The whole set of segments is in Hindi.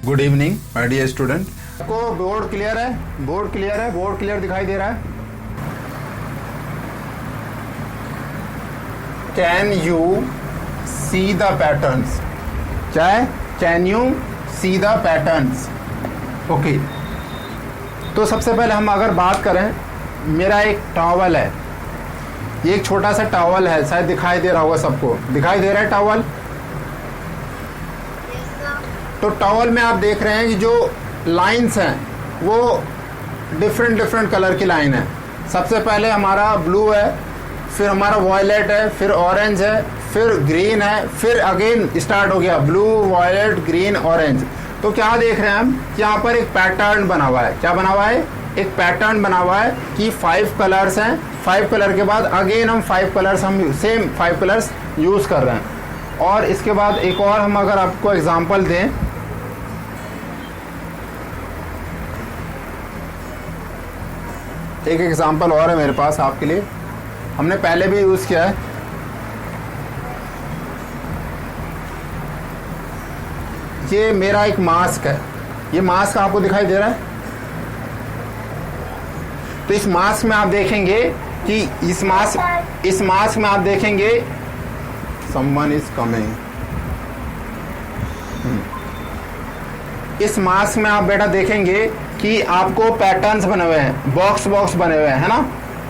Good evening my dear student. आपको बोर्ड क्लियर है? बोर्ड क्लियर है? बोर्ड क्लियर दिखाई दे रहा है? Can you see the patterns? क्या है? Can you see the patterns? Okay, तो सबसे पहले हम अगर बात करें, मेरा एक टॉवल है, ये एक छोटा सा टॉवल है, शायद दिखाई दे रहा होगा सबको। दिखाई दे रहा है टॉवल? तो टॉवल में आप देख रहे हैं कि जो लाइंस हैं वो डिफरेंट कलर की लाइन है। सबसे पहले हमारा ब्लू है, फिर हमारा वॉयलेट है, फिर ऑरेंज है, फिर ग्रीन है, फिर अगेन स्टार्ट हो गया ब्लू, वॉयलेट, ग्रीन, ऑरेंज। तो क्या देख रहे हैं हम कि यहाँ पर एक पैटर्न बना हुआ है। क्या बना हुआ है? एक पैटर्न बना हुआ है कि 5 कलर्स हैं। 5 कलर के बाद अगेन हम 5 कलर्स, हम सेम 5 कलर्स यूज कर रहे हैं। और इसके बाद एक और हम अगर आपको एग्जांपल दें, एक एग्जांपल और है मेरे पास आपके लिए, हमने पहले भी यूज किया है। ये मेरा एक मास्क है, ये मास्क आपको दिखाई दे रहा है? तो इस मास्क में आप देखेंगे कि इस मास्क में आप देखेंगे समवन इज कमिंग। इस मास्क में आप बेटा देखेंगे कि आपको पैटर्न्स बने हुए हैं, बॉक्स बने हुए हैं, है ना?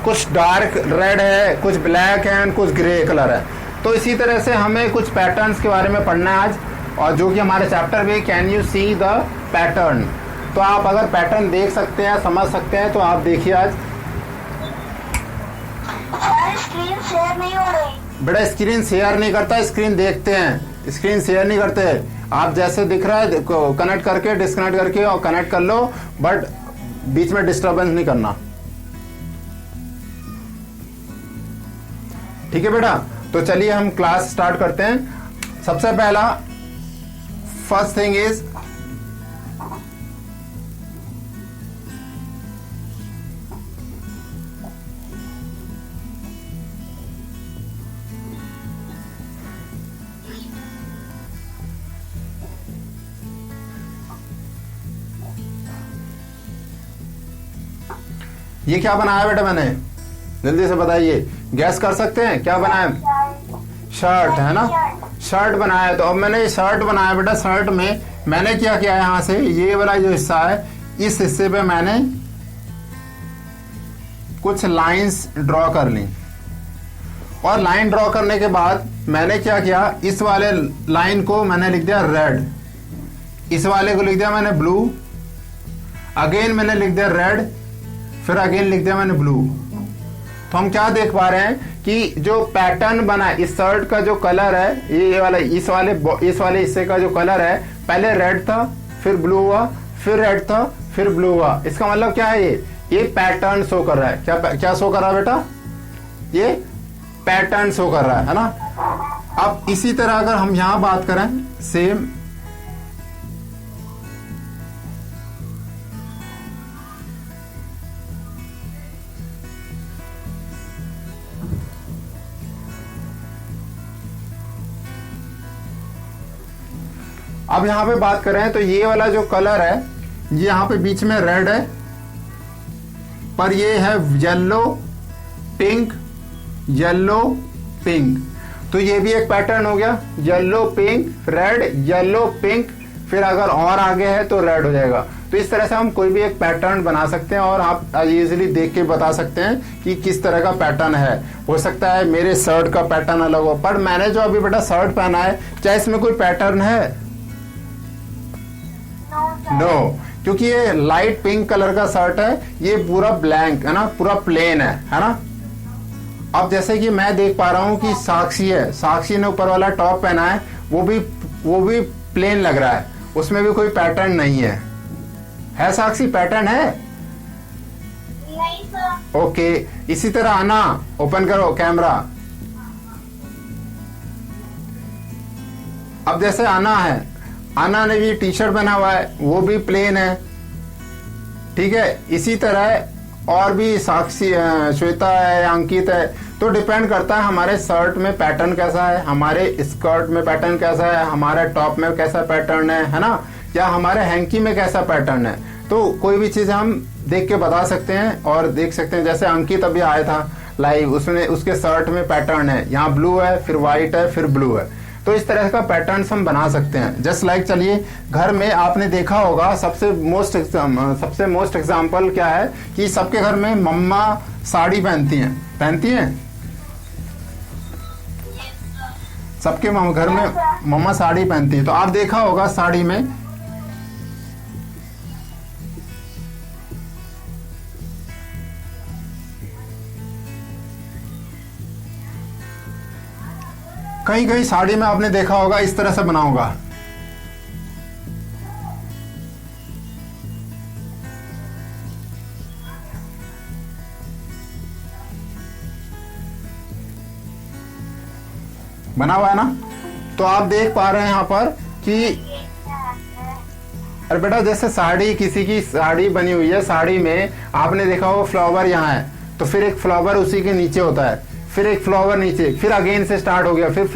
कुछ डार्क रेड है, कुछ ब्लैक है, कुछ ग्रे कलर है। तो इसी तरह से हमें कुछ पैटर्न्स के बारे में पढ़ना है आज, और जो कि हमारे चैप्टर में can you see the pattern. तो आप अगर पैटर्न देख सकते हैं, समझ सकते हैं, तो आप देखिए आज। स्क्रीन शेयर नहीं हो रही बेटा, स्क्रीन शेयर नहीं करता, स्क्रीन देखते हैं, स्क्रीन शेयर नहीं करते। आप जैसे दिख रहा है कनेक्ट करके, डिस्कनेक्ट करके और कनेक्ट कर लो, बट बीच में डिस्टरबेंस नहीं करना, ठीक है बेटा? तो चलिए हम क्लास स्टार्ट करते हैं। सबसे पहला फर्स्ट थिंग इज ये क्या बनाया बेटा मैंने? जल्दी से बताइए, गैस कर सकते हैं क्या बनाया? शर्ट है ना? शर्ट बनाया। तो अब मैंने शर्ट बनाया बेटा। शर्ट में मैंने क्या किया, यहां से ये वाला जो हिस्सा है, इस हिस्से पे मैंने कुछ लाइंस ड्रॉ कर ली, और लाइन ड्रॉ करने के बाद मैंने क्या किया, इस वाले लाइन को मैंने लिख दिया रेड, इस वाले को लिख दिया मैंने ब्लू, अगेन मैंने लिख दिया रेड, फिर अगेन लिख दिया मैंने ब्लू। तो हम क्या देख पा रहे हैं कि जो पैटर्न बना है, इस शर्ट का जो कलर है, ये वाला इस वाले हिस्से का जो कलर है, पहले रेड था, फिर ब्लू हुआ, फिर रेड था, फिर ब्लू हुआ। इसका मतलब क्या है? ये पैटर्न शो कर रहा है। क्या शो कर रहा है बेटा? ये पैटर्न शो कर रहा है ना? अब इसी तरह अगर हम यहां बात करें, सेम अब यहां पे बात करें तो ये वाला जो कलर है, ये यहां पे बीच में रेड है, पर ये है येलो पिंक, येलो पिंक। तो ये भी एक पैटर्न हो गया, yellow pink, red, yellow pink, फिर अगर और आगे है तो रेड हो जाएगा। तो इस तरह से हम कोई भी एक पैटर्न बना सकते हैं, और आप इजीली देख के बता सकते हैं कि किस तरह का पैटर्न है। हो सकता है मेरे शर्ट का पैटर्न अलग हो, पर मैंने जो अभी बेटा शर्ट पहना है, क्या इसमें कोई पैटर्न है? नो, क्योंकि ये लाइट पिंक कलर का शर्ट है, ये पूरा ब्लैंक है ना, पूरा प्लेन है ना? अब जैसे कि मैं देख पा रहा हूं कि साक्षी है, साक्षी ने ऊपर वाला टॉप पहना है, वो भी प्लेन लग रहा है, उसमें भी कोई पैटर्न नहीं है साक्षी? पैटर्न है? नहीं सर। ओके, इसी तरह आना, ओपन करो कैमरा। अब जैसे आना है, आना ने भी टी शर्ट पहना हुआ है, वो भी प्लेन है, ठीक है? इसी तरह और भी साक्षी, श्वेता है, अंकित है। तो डिपेंड करता है हमारे शर्ट में पैटर्न कैसा है, हमारे स्कर्ट में पैटर्न कैसा है, हमारे टॉप में कैसा पैटर्न है ना? या हमारे हैंकी में कैसा पैटर्न है। तो कोई भी चीज़ हम देख के बता सकते हैं और देख सकते हैं। जैसे अंकित अभी आया था लाइव, उसने उसके शर्ट में पैटर्न है, यहाँ ब्लू है, फिर व्हाइट है, फिर ब्लू है। तो इस तरह का पैटर्न्स हम बना सकते हैं। जस्ट लाइक चलिए घर में आपने देखा होगा सबसे मोस्ट एग्जाम्पल क्या है कि सबके घर में मम्मा साड़ी पहनती हैं सबके घर में मम्मा साड़ी पहनती है। तो आप देखा होगा साड़ी में कहीं कहीं साड़ी में आपने देखा होगा इस तरह से बना होगा। बना हुआ है ना। तो आप देख पा रहे हैं यहाँ पर कि अरे बेटा जैसे साड़ी, किसी की साड़ी बनी हुई है, साड़ी में आपने देखा होगा फ्लावर यहाँ है, तो फिर एक फ्लावर उसी के नीचे होता है, फिर एक फ्लावर नीचे, फिर अगेन से स्टार्ट हो गया, फिर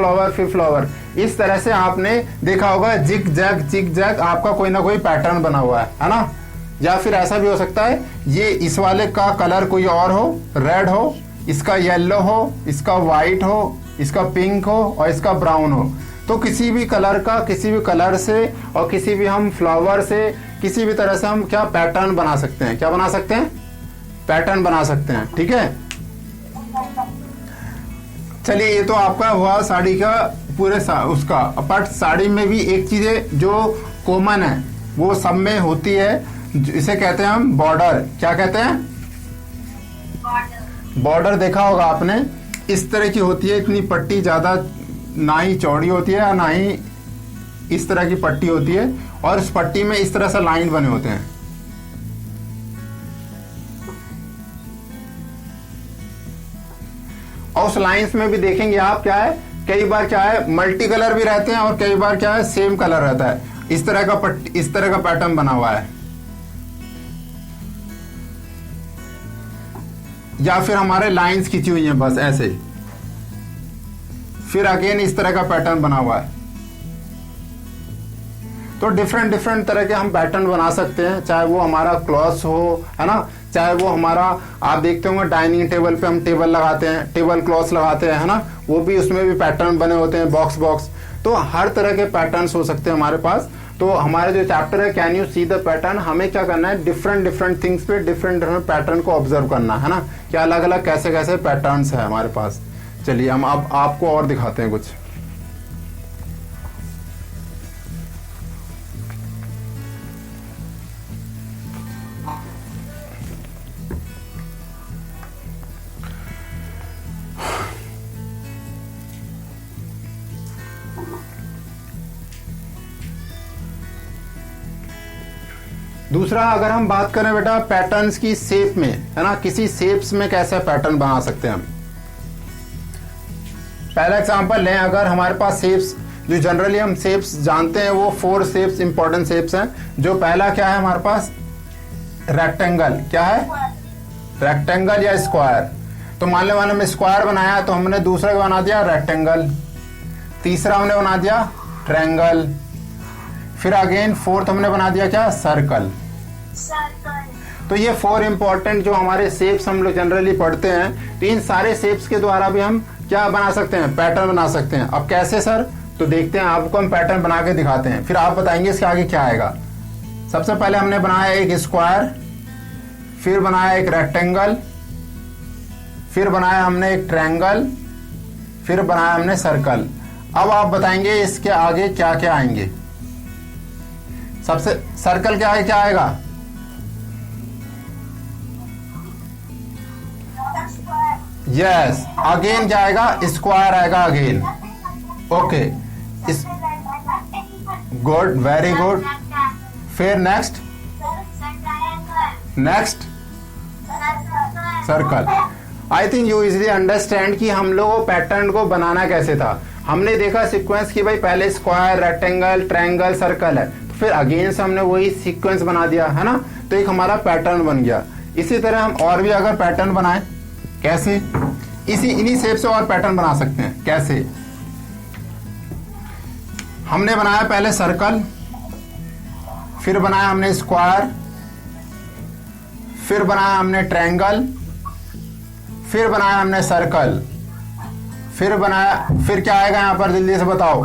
फ्लावर। इस तरह से आपने देखा होगा जिग जैग आपका कोई ना कोई पैटर्न बना हुआ है ना। या फिर ऐसा भी हो सकता है ये इस वाले का कलर कोई और हो, रेड हो, इसका येलो हो, इसका व्हाइट हो, इसका पिंक हो और इसका ब्राउन हो। तो किसी भी कलर से और किसी भी हम फ्लावर से किसी भी तरह से हम क्या पैटर्न बना सकते हैं, क्या बना सकते हैं, पैटर्न बना सकते हैं। ठीक है, चलिए ये तो आपका हुआ साड़ी का पूरे उसका। बट साड़ी में भी एक चीज है जो कॉमन है, वो सब में होती है, इसे कहते हैं हम बॉर्डर। क्या कहते हैं, बॉर्डर। देखा होगा आपने इस तरह की होती है, इतनी पट्टी ज्यादा ना ही चौड़ी होती है ना ही इस तरह की पट्टी होती है, और इस पट्टी में इस तरह से लाइन बने होते हैं। और उस लाइंस में भी देखेंगे आप क्या है, कई बार क्या है मल्टी कलर भी रहते हैं और कई बार क्या है सेम कलर रहता है। इस तरह का पैटर्न बना हुआ है। या फिर हमारे लाइंस खींची हुई हैं बस ऐसे, फिर अगेन इस तरह का पैटर्न बना हुआ है। तो डिफरेंट तरह के हम पैटर्न बना सकते हैं, चाहे वो हमारा क्लॉथ्स हो, है ना, चाहे वो हमारा, आप देखते होंगे डाइनिंग टेबल पे हम टेबल लगाते हैं, टेबल क्लॉथ्स लगाते हैं, है ना, वो भी उसमें भी पैटर्न बने होते हैं, बॉक्स। तो हर तरह के पैटर्न्स हो सकते हैं हमारे पास। तो हमारे जो चैप्टर है can you see the pattern, हमें क्या करना है, डिफरेंट थिंग्स पे डिफरेंट पैटर्न को ऑब्जर्व करना है ना, कि अलग अलग कैसे पैटर्न्स है हमारे पास। चलिए हम अब आपको और दिखाते हैं कुछ। दूसरा, अगर हम बात करें बेटा पैटर्न्स की शेप में, है ना, किसी शेप्स में कैसे पैटर्न बना सकते हैं हम। पहला एग्जांपल लें, अगर हमारे पास शेप्स, जो जनरली हम शेप्स जानते हैं वो 4 शेप्स इंपॉर्टेंट शेप्स हैं। जो पहला क्या है हमारे पास, रेक्टेंगल। क्या है, रेक्टेंगल या स्क्वायर। तो मान लो हमने स्क्वायर बनाया तो हमने दूसरा बना दिया रेक्टेंगल, तीसरा हमने बना दिया ट्रायंगल, फिर अगेन फोर्थ हमने बना दिया क्या, सर्कल। तो ये 4 इंपॉर्टेंट जो हमारे शेप्स हम लोग जनरली पढ़ते हैं, तो इन सारे शेप्स के द्वारा भी हम क्या बना सकते हैं, पैटर्न बना सकते हैं। अब कैसे सर, तो देखते हैं, आपको हम पैटर्न बना के दिखाते हैं, फिर आप बताएंगे इसके आगे क्या आएगा। सबसे पहले हमने बनाया एक स्क्वायर, फिर बनाया एक रेक्टेंगल, फिर बनाया हमने एक ट्रायंगल, फिर बनाया हमने सर्कल। अब आप बताएंगे इसके आगे क्या क्या आएंगे। सबसे सर्कल के आगे क्या आएगा, यस, अगेन क्या आएगा, स्क्वायर आएगा अगेन। ओके, इस गुड, वेरी गुड। फिर next circle. I think you easily understand कि हम लोगों को पैटर्न को बनाना कैसे था। हमने देखा सीक्वेंस कि भाई पहले स्क्वायर, रेक्टेंगल, ट्रायंगल, सर्कल है, तो फिर अगेन से हमने वही सीक्वेंस बना दिया, है ना, तो एक हमारा पैटर्न बन गया। इसी तरह हम और भी अगर पैटर्न बनाए, कैसे, इन्हीं शेप से और पैटर्न बना सकते हैं। कैसे, हमने बनाया पहले सर्कल, फिर बनाया हमने स्क्वायर, फिर बनाया हमने ट्रायंगल, फिर बनाया हमने सर्कल, फिर बनाया, फिर क्या आएगा यहां पर जल्दी से बताओ।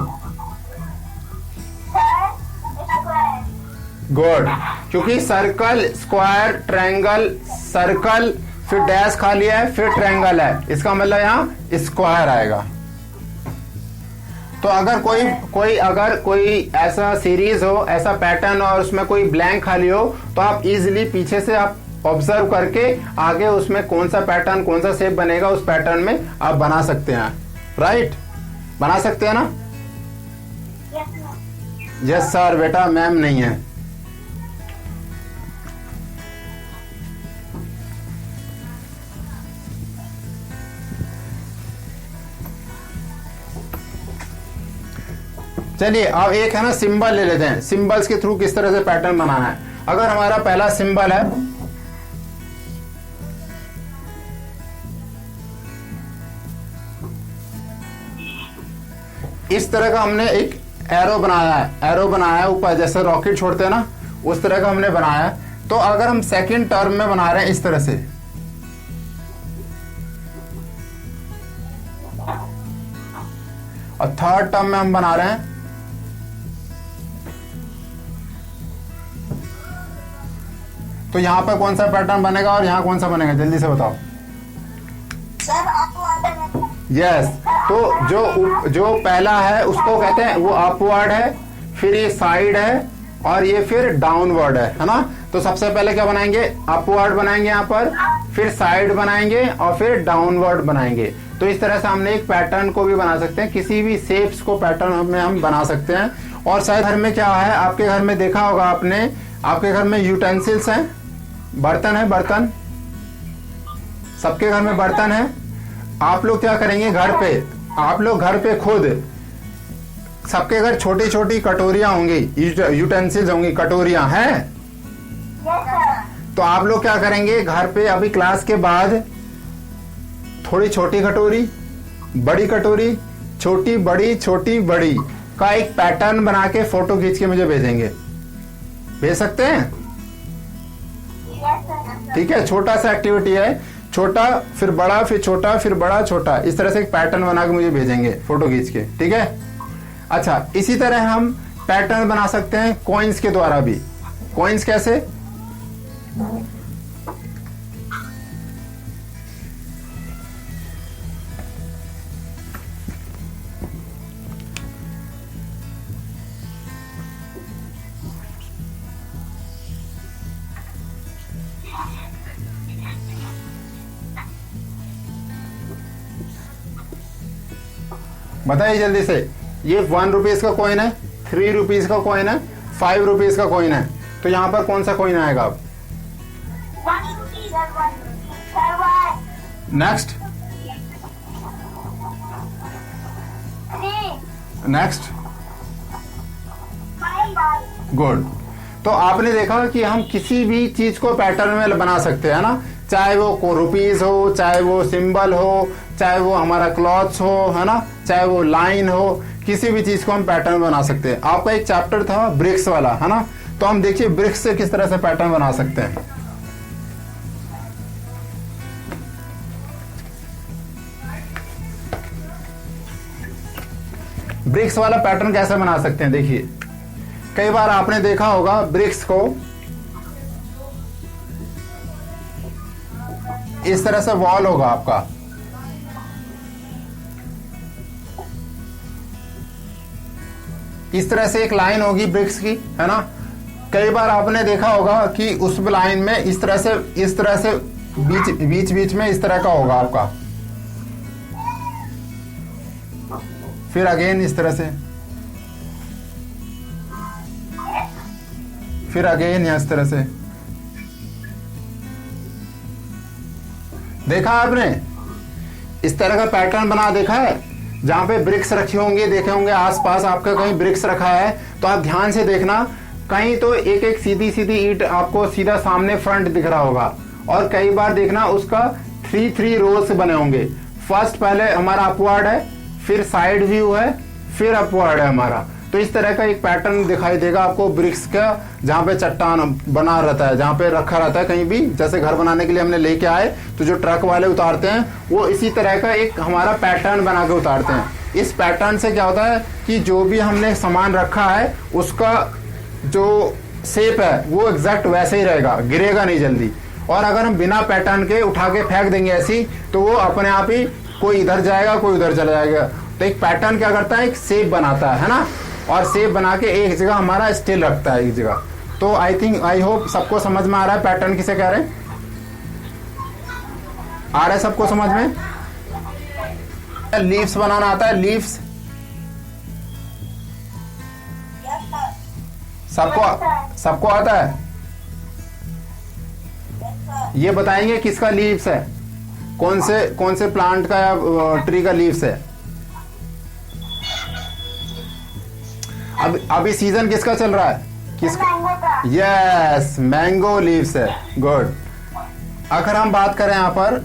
गुड, क्योंकि सर्कल, स्क्वायर, ट्रायंगल, सर्कल, फिर डैश खाली है, फिर ट्रायंगल है, इसका मतलब यहां स्क्वायर आएगा। तो अगर कोई ऐसा सीरीज हो, ऐसा पैटर्न और उसमें कोई ब्लैंक खाली हो, तो आप इजीली पीछे से आप ऑब्जर्व करके आगे उसमें कौन सा पैटर्न, कौन सा शेप बनेगा उस पैटर्न में आप बना सकते हैं। राइट, बना सकते हैं ना? यस सर, बेटा मैम नहीं है। चलिए अब एक है ना सिंबल ले लेते हैं, सिंबल्स के थ्रू किस तरह से पैटर्न बनाना है। अगर हमारा पहला सिंबल है, इस तरह का हमने एक एरो बनाया है, एरो बनाया है ऊपर, जैसे रॉकेट छोड़ते हैं ना उस तरह का हमने बनाया है। तो अगर हम सेकंड टर्म में बना रहे हैं इस तरह से, और थर्ड टर्म में हम बना रहे हैं, तो यहां पर कौन सा पैटर्न बनेगा और यहां कौन सा बनेगा, जल्दी से बताओ। यस, तो जो पहला है उसको कहते हैं वो अपवर्ड है, फिर ये साइड है और ये फिर डाउनवर्ड है ना। तो सबसे पहले क्या बनाएंगे, अपवर्ड बनाएंगे यहाँ पर, फिर साइड बनाएंगे और फिर डाउनवर्ड बनाएंगे। तो इस तरह से हमने एक पैटर्न को भी बना सकते हैं, किसी भी शेप्स को पैटर्न में हम बना सकते हैं। और शायद घर में क्या है, आपके घर में देखा होगा आपने, आपके घर में यूटेंसिल्स हैं, बर्तन है, बर्तन सबके घर में बर्तन है। आप लोग क्या करेंगे घर पे, आप लोग घर पे खुद, सबके घर छोटी छोटी कटोरियां होंगी, यूटेंसिल्स होंगी, कटोरियां हैं। तो आप लोग क्या करेंगे घर पे अभी क्लास के बाद, थोड़ी छोटी कटोरी, बड़ी कटोरी, छोटी बड़ी, छोटी बड़ी का एक पैटर्न बना के फोटो खींच के मुझे भेजेंगे, भेज सकते हैं? ठीक है, छोटा सा एक्टिविटी है, छोटा फिर बड़ा फिर छोटा फिर बड़ा छोटा, इस तरह से एक पैटर्न बना के मुझे भेजेंगे फोटो खींच के, ठीक है। अच्छा, इसी तरह हम पैटर्न बना सकते हैं कॉइन्स के द्वारा भी। कॉइन्स कैसे, बताइए जल्दी से। ये 1 रुपीज का कॉइन है, 3 रुपीज का कॉइन है, 5 रुपीज का कॉइन है, तो यहां पर कौन सा कॉइन आएगा अब? Next, next, good. तो आपने देखा कि हम किसी भी चीज को पैटर्न में बना सकते हैं ना, चाहे वो रुपीज हो, चाहे वो सिंबल हो, चाहे वो हमारा क्लॉथ्स हो, है ना, चाहे वो लाइन हो, किसी भी चीज को हम पैटर्न बना सकते हैं। आपका एक चैप्टर था ब्रिक्स वाला, है ना, तो हम देखिए ब्रिक्स से किस तरह से पैटर्न बना सकते हैं। ब्रिक्स वाला पैटर्न कैसे बना सकते हैं, देखिए कई बार आपने देखा होगा ब्रिक्स को इस तरह से वॉल होगा आपका, इस तरह से एक लाइन होगी ब्रिक्स की, है ना। कई बार आपने देखा होगा कि उस लाइन में इस तरह से बीच में इस तरह का होगा आपका, फिर अगेन इस तरह से, फिर अगेन इस तरह से। देखा आपने इस तरह का पैटर्न बना देखा है, जहां पे ब्रिक्स रखी होंगी, देखे होंगे आसपास आपका कहीं ब्रिक्स रखा है, तो आप ध्यान से देखना, कहीं तो एक एक सीधी सीधी ईंट आपको सीधा सामने फ्रंट दिख रहा होगा, और कई बार देखना उसका 3 रोज से बने होंगे। फर्स्ट पहले हमारा अपवर्ड है, फिर साइड व्यू है, फिर अपवर्ड है हमारा, तो इस तरह का एक पैटर्न दिखाई देगा आपको ब्रिक्स का, जहाँ पे चट्टान बना रहता है, जहाँ पे रखा रहता है कहीं भी, जैसे घर बनाने के लिए हमने लेके आए तो जो ट्रक वाले उतारते हैं वो इसी तरह का एक हमारा पैटर्न बना के उतारते हैं। इस पैटर्न से क्या होता है कि जो भी हमने सामान रखा है उसका जो शेप है वो एग्जैक्ट वैसे ही रहेगा, गिरेगा नहीं जल्दी। और अगर हम बिना पैटर्न के उठा के फेंक देंगे ऐसी, तो वो अपने आप ही कोई इधर जाएगा कोई उधर चला जाएगा। तो एक पैटर्न क्या करता है, एक शेप बनाता है ना, और शेप बना के एक जगह हमारा स्टिल रखता है एक जगह। तो आई होप सबको समझ में आ रहा है पैटर्न किसे कह रहे हैं, आ रहा है सबको समझ में। लीव्स बनाना आता है, लीव्स सबको आता है। ये बताएंगे किसका लीव्स है, कौन से प्लांट का या ट्री का लीव्स है। अभी सीजन किसका चल रहा है, किसका? यस, मैंगो लीव्स है, गुड। अगर हम बात करें यहां पर,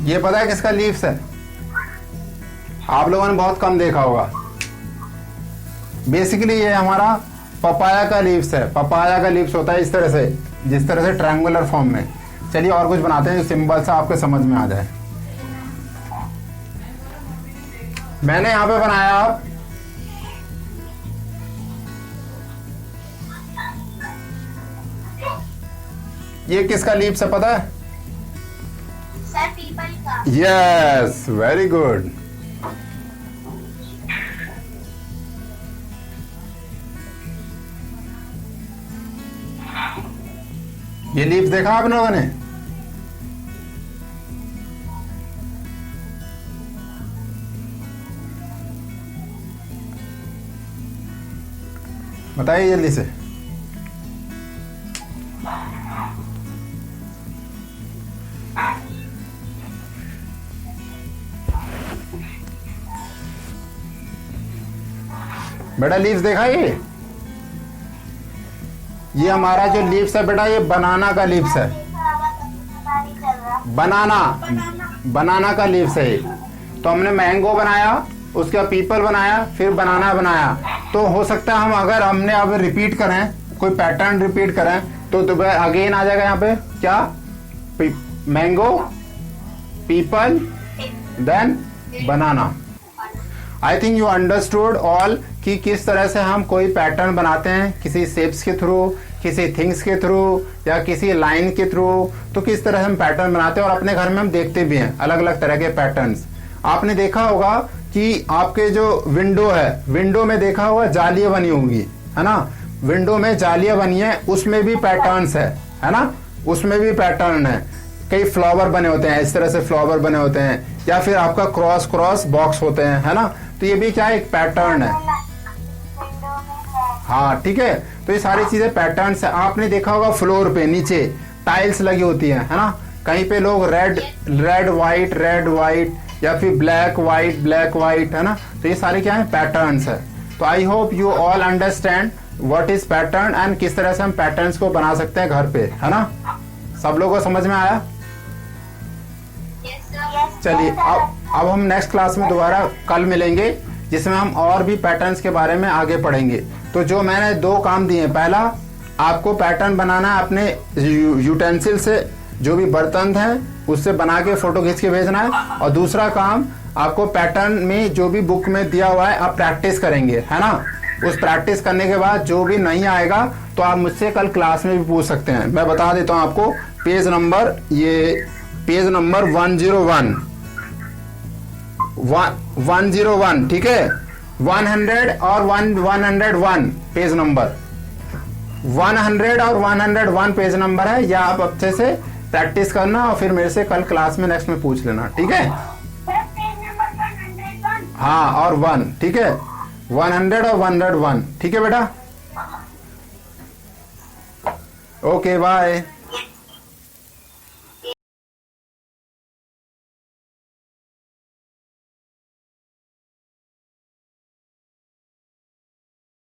ये पता है किसका लीव्स है, आप लोगों ने बहुत कम देखा होगा। बेसिकली ये हमारा पपाया का लीव्स है। पपाया का लीव्स होता है इस तरह से, जिस तरह से ट्रायंगुलर फॉर्म में। चलिए और कुछ बनाते हैं जो सिंपल सा आपके समझ में आ जाए। मैंने यहां पे बनाया, आप ये किसका लीव्स है पता है? सर पीपल का। Yes, very good. ये लीव्स देखा आप लोगों ने? बताइए जल्दी से। बेटा लीव्स देखा ये हमारा जो लीव्स है बेटा, ये बनाना का लीव्स है। बनाना का लीव्स है। तो हमने मैंगो बनाया, उसका पीपल बनाया, फिर बनाना बनाया। तो हो सकता है हम अगर हमने अब रिपीट करें, कोई पैटर्न रिपीट करें, तो अगेन आ जाएगा यहाँ पे क्या, mango, people, then banana. I think you understood all कि किस तरह से हम कोई पैटर्न बनाते हैं, किसी शेप्स के थ्रू, किसी थिंग्स के थ्रू, या किसी लाइन के थ्रू। तो किस तरह से हम पैटर्न बनाते हैं और अपने घर में हम देखते भी हैं अलग अलग तरह के पैटर्न्स। आपने देखा होगा कि आपके जो विंडो है, विंडो में देखा होगा जालियां बनी होंगी, है ना, विंडो में जालियां बनी है, उसमें भी पैटर्न्स है ना, उसमें भी पैटर्न है। कई फ्लावर बने होते हैं, इस तरह से फ्लावर बने होते हैं, या फिर आपका क्रॉस बॉक्स होते हैं, है ना। तो ये भी क्या एक पैटर्न है। हाँ ठीक है, तो ये सारी चीजें पैटर्न्स है। आपने देखा होगा फ्लोर पे नीचे टाइल्स लगी होती है ना, कहीं पे लोग रेड वाइट या फिर ब्लैक वाइट, है ना। तो ये सारे क्या है, पैटर्न्स है। तो I hope you all understand what is pattern and किस तरह से हम पैटर्न्स को बना सकते हैं घर पे, है ना। सब लोगों को समझ में आया? चलिए अब हम नेक्स्ट क्लास में दोबारा कल मिलेंगे, जिसमें हम और भी पैटर्न्स के बारे में आगे पढ़ेंगे। तो जो मैंने 2 काम दिए, पहला आपको पैटर्न बनाना है अपने यूटेंसिल से, जो भी बर्तन है उससे बना के फोटो खींच के भेजना है। और दूसरा काम आपको पैटर्न में जो भी बुक में दिया हुआ है आप प्रैक्टिस करेंगे, है ना। उस प्रैक्टिस करने के बाद जो भी नहीं आएगा तो आप मुझसे कल क्लास में भी पूछ सकते हैं। मैं बता देता हूँ आपको, पेज नंबर 101, ठीक है, 100 और 101 पेज नंबर, 100 और 101 पेज नंबर है। या आप अच्छे से प्रैक्टिस करना और फिर मेरे से कल क्लास में नेक्स्ट में पूछ लेना, ठीक है। हाँ, और 1, ठीक है, 100 और 101, ठीक है बेटा। Okay bye.